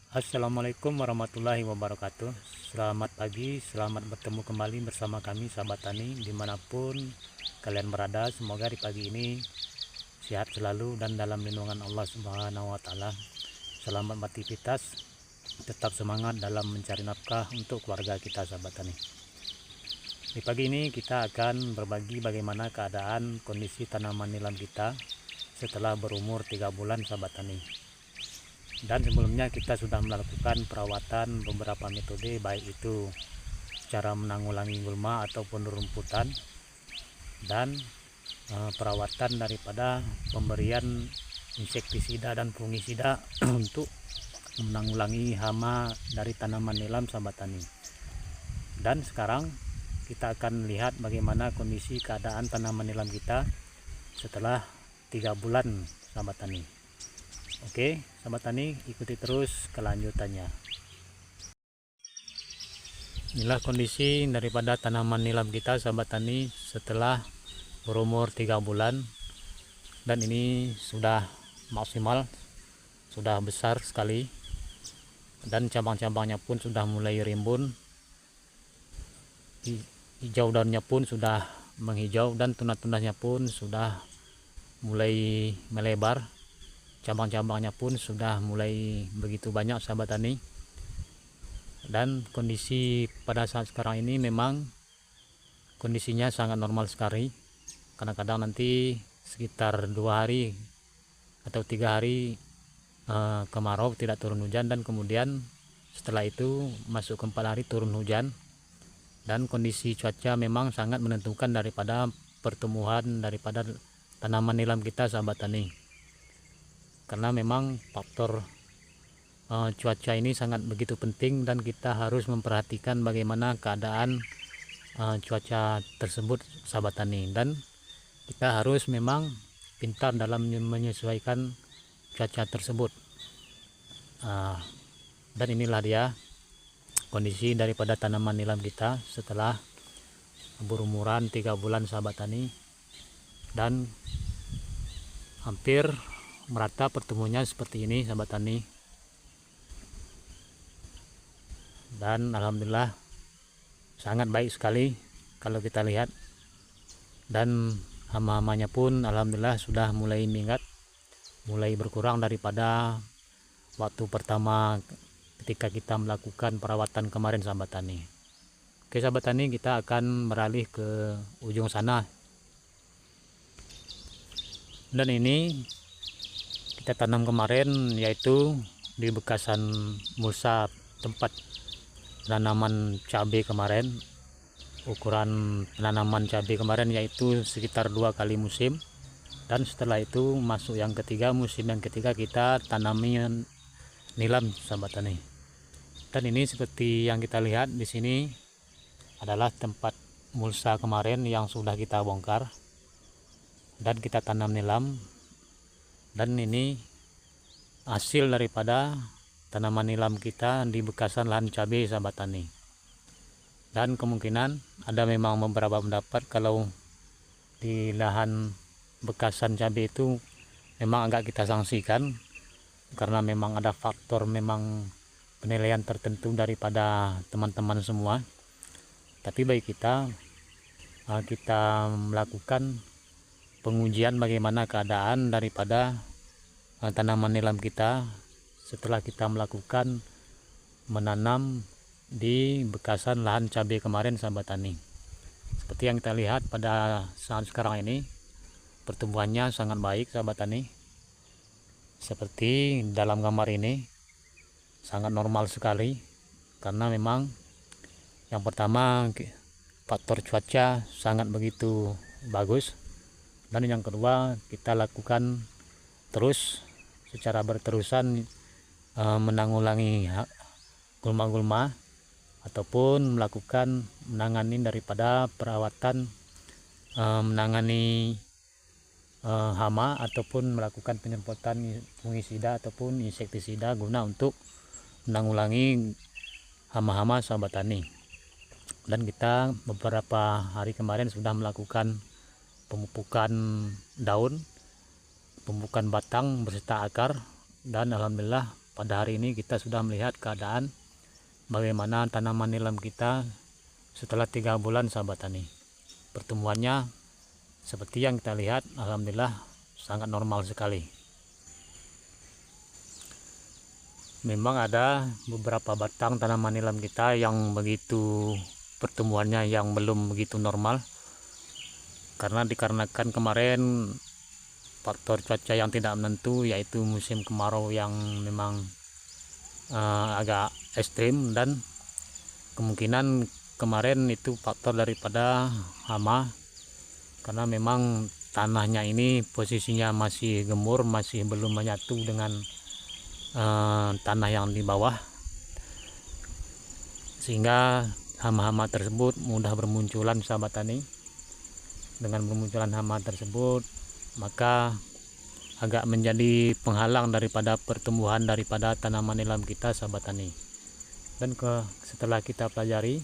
Assalamualaikum warahmatullahi wabarakatuh. Selamat pagi, selamat bertemu kembali bersama kami sahabat tani dimanapun kalian berada. Semoga di pagi ini sehat selalu dan dalam lindungan Allah Subhanahu wa Ta'ala. Selamat beraktivitas, tetap semangat dalam mencari nafkah untuk keluarga kita sahabat tani. Di pagi ini kita akan berbagi bagaimana keadaan kondisi tanaman nilam kita setelah berumur 3 bulan sahabat tani. Dan sebelumnya kita sudah melakukan perawatan beberapa metode, baik itu cara menanggulangi gulma ataupun rumputan, dan perawatan daripada pemberian insektisida dan fungisida untuk menanggulangi hama dari tanaman nilam sahabat tani. Dan sekarang kita akan lihat bagaimana kondisi keadaan tanaman nilam kita setelah 3 bulan sahabat tani. Oke, sahabat tani, ikuti terus kelanjutannya. Inilah kondisi daripada tanaman nilam kita sahabat tani setelah berumur 3 bulan. Dan ini sudah maksimal, sudah besar sekali. Dan cabang-cabangnya pun sudah mulai rimbun. Hijau daunnya pun sudah menghijau dan tunas-tunasnya pun sudah mulai melebar. Cabang-cabangnya pun sudah mulai begitu banyak sahabat tani. Dan kondisi pada saat sekarang ini memang kondisinya sangat normal sekali. Kadang-kadang nanti sekitar 2 hari atau 3 hari kemarau tidak turun hujan, dan kemudian setelah itu masuk ke 4 hari turun hujan. Dan kondisi cuaca memang sangat menentukan daripada pertumbuhan daripada tanaman nilam kita sahabat tani. Karena memang faktor cuaca ini sangat begitu penting, dan kita harus memperhatikan bagaimana keadaan cuaca tersebut sahabat tani. Dan kita harus memang pintar dalam menyesuaikan cuaca tersebut. Dan inilah dia kondisi daripada tanaman nilam kita setelah berumuran 3 bulan sahabat tani. Dan hampir merata pertumbuhannya seperti ini sahabat tani. Dan alhamdulillah sangat baik sekali kalau kita lihat. Dan hama-hamanya pun alhamdulillah sudah mulai minggat, mulai berkurang daripada waktu pertama ketika kita melakukan perawatan kemarin sahabat tani. Oke sahabat tani, kita akan beralih ke ujung sana. Dan ini kita tanam kemarin, yaitu di bekasan mulsa tempat penanaman cabai kemarin. Ukuran penanaman cabai kemarin yaitu sekitar 2 kali musim. Dan setelah itu masuk yang ketiga, musim yang ketiga kita tanami nilam sahabat tani. Dan ini seperti yang kita lihat di sini adalah tempat mulsa kemarin yang sudah kita bongkar dan kita tanam nilam. Dan ini hasil daripada tanaman nilam kita di bekasan lahan cabai sahabat tani. Dan kemungkinan ada memang beberapa pendapat kalau di lahan bekasan cabai itu memang agak kita sanksikan, karena memang ada faktor memang penilaian tertentu daripada teman-teman semua. Tapi bagi kita melakukan pengujian bagaimana keadaan daripada tanaman nilam kita setelah kita melakukan menanam di bekasan lahan cabai kemarin sahabat tani. Seperti yang kita lihat pada saat sekarang ini, pertumbuhannya sangat baik sahabat tani. Seperti dalam gambar ini, sangat normal sekali. Karena memang yang pertama faktor cuaca sangat begitu bagus, dan yang kedua kita lakukan terus secara berterusan menanggulangi gulma-gulma ataupun melakukan menangani daripada perawatan menangani hama ataupun melakukan penyemprotan fungisida ataupun insektisida guna untuk menanggulangi hama-hama sahabat tani. Dan kita beberapa hari kemarin sudah melakukan pemupukan daun, pemupukan batang beserta akar, dan alhamdulillah pada hari ini kita sudah melihat keadaan bagaimana tanaman nilam kita setelah 3 bulan sahabat tani. Pertumbuhannya seperti yang kita lihat, alhamdulillah sangat normal sekali. Memang ada beberapa batang tanaman nilam kita yang begitu pertumbuhannya yang belum begitu normal, karena dikarenakan kemarin faktor cuaca yang tidak menentu, yaitu musim kemarau yang memang agak ekstrim, dan kemungkinan kemarin itu faktor daripada hama, karena memang tanahnya ini posisinya masih gemur, masih belum menyatu dengan tanah yang di bawah, sehingga hama-hama tersebut mudah bermunculan sahabat tani. Dengan bermunculan hama tersebut, maka agak menjadi penghalang daripada pertumbuhan daripada tanaman nilam kita sahabat tani. Dan setelah kita pelajari,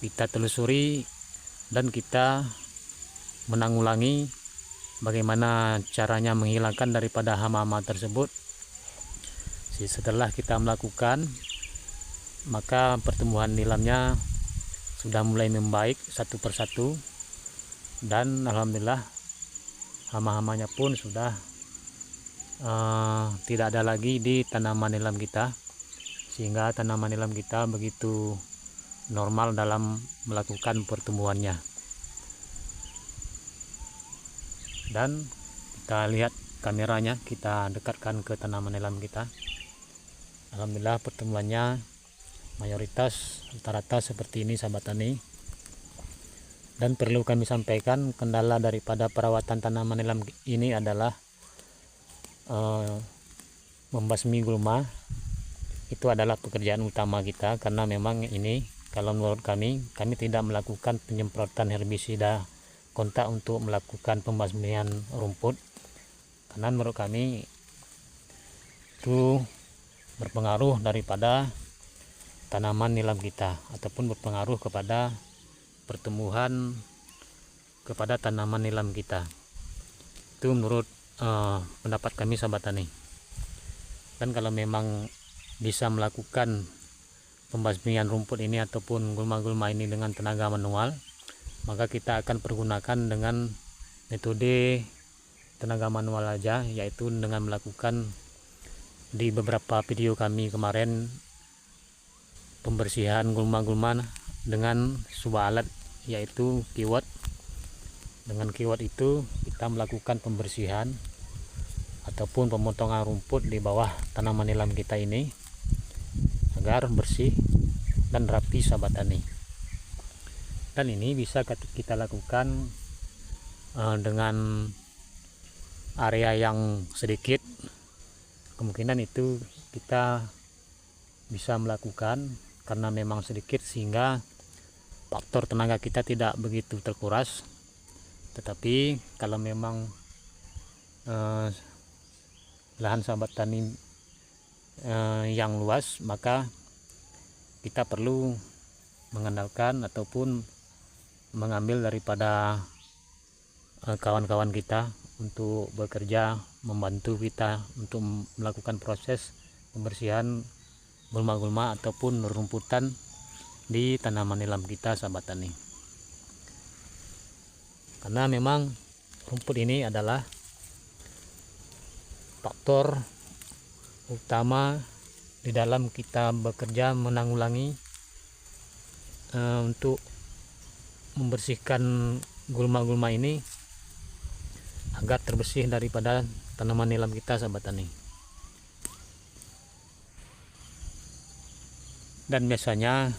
kita telusuri, dan kita menanggulangi bagaimana caranya menghilangkan daripada hama-hama tersebut. Setelah kita melakukan, maka pertumbuhan nilamnya sudah mulai membaik satu persatu, dan alhamdulillah hama-hamanya pun sudah tidak ada lagi di tanaman nilam kita, sehingga tanaman nilam kita begitu normal dalam melakukan pertumbuhannya. Dan kita lihat kameranya, kita dekatkan ke tanaman nilam kita. Alhamdulillah pertumbuhannya mayoritas rata-rata seperti ini sahabat tani. Dan perlu kami sampaikan, kendala daripada perawatan tanaman nilam ini adalah membasmi gulma. Itu adalah pekerjaan utama kita, karena memang ini, kalau menurut kami tidak melakukan penyemprotan herbisida kontak untuk melakukan pembasmian rumput, karena menurut kami itu berpengaruh daripada tanaman nilam kita, ataupun berpengaruh kepada pertumbuhan kepada tanaman nilam kita. Itu menurut pendapat kami sahabat tani. Dan kalau memang bisa melakukan pembasmian rumput ini ataupun gulma-gulma ini dengan tenaga manual, maka kita akan pergunakan dengan metode tenaga manual aja, yaitu dengan melakukan di beberapa video kami kemarin pembersihan gulma-gulma dengan sebuah alat, yaitu kiwat. Dengan kiwat itu kita melakukan pembersihan ataupun pemotongan rumput di bawah tanaman nilam kita ini agar bersih dan rapi sahabat tani. Dan ini bisa kita lakukan dengan area yang sedikit. Kemungkinan itu kita bisa melakukan karena memang sedikit, sehingga faktor tenaga kita tidak begitu terkuras. Tetapi kalau memang lahan sahabat tani yang luas, maka kita perlu mengandalkan ataupun mengambil daripada kawan-kawan kita untuk bekerja membantu kita untuk melakukan proses pembersihan gulma-gulma ataupun rumputan di tanaman nilam kita sahabat tani. Karena memang rumput ini adalah faktor utama di dalam kita bekerja menanggulangi untuk membersihkan gulma-gulma ini agar terbersih daripada tanaman nilam kita sahabat tani. Dan biasanya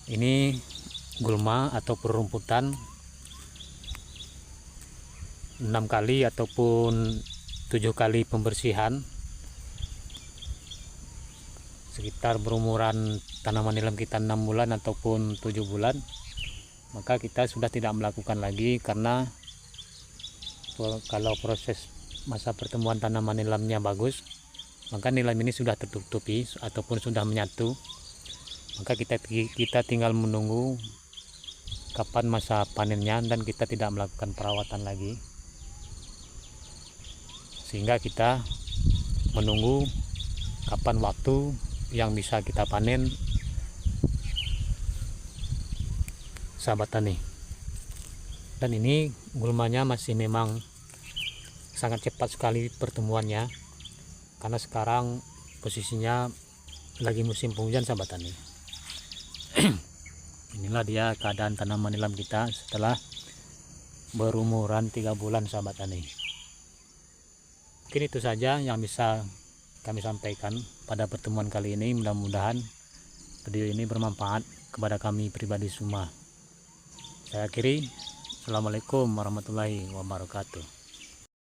ini gulma atau perumputan 6 kali ataupun 7 kali pembersihan, sekitar berumuran tanaman nilam kita 6 bulan ataupun 7 bulan, maka kita sudah tidak melakukan lagi, karena kalau proses masa pertumbuhan tanaman nilamnya bagus, maka nilam ini sudah tertutupi ataupun sudah menyatu, maka kita tinggal menunggu kapan masa panennya, dan kita tidak melakukan perawatan lagi, sehingga kita menunggu kapan waktu yang bisa kita panen, sahabat tani. Dan ini gulmanya masih memang sangat cepat sekali pertumbuhannya, karena sekarang posisinya lagi musim penghujan, sahabat tani. Inilah dia keadaan tanaman nilam kita setelah berumuran 3 bulan, sahabat tani. Mungkin itu saja yang bisa kami sampaikan pada pertemuan kali ini. Mudah-mudahan video ini bermanfaat kepada kami pribadi semua. Saya akhiri. Assalamualaikum warahmatullahi wabarakatuh.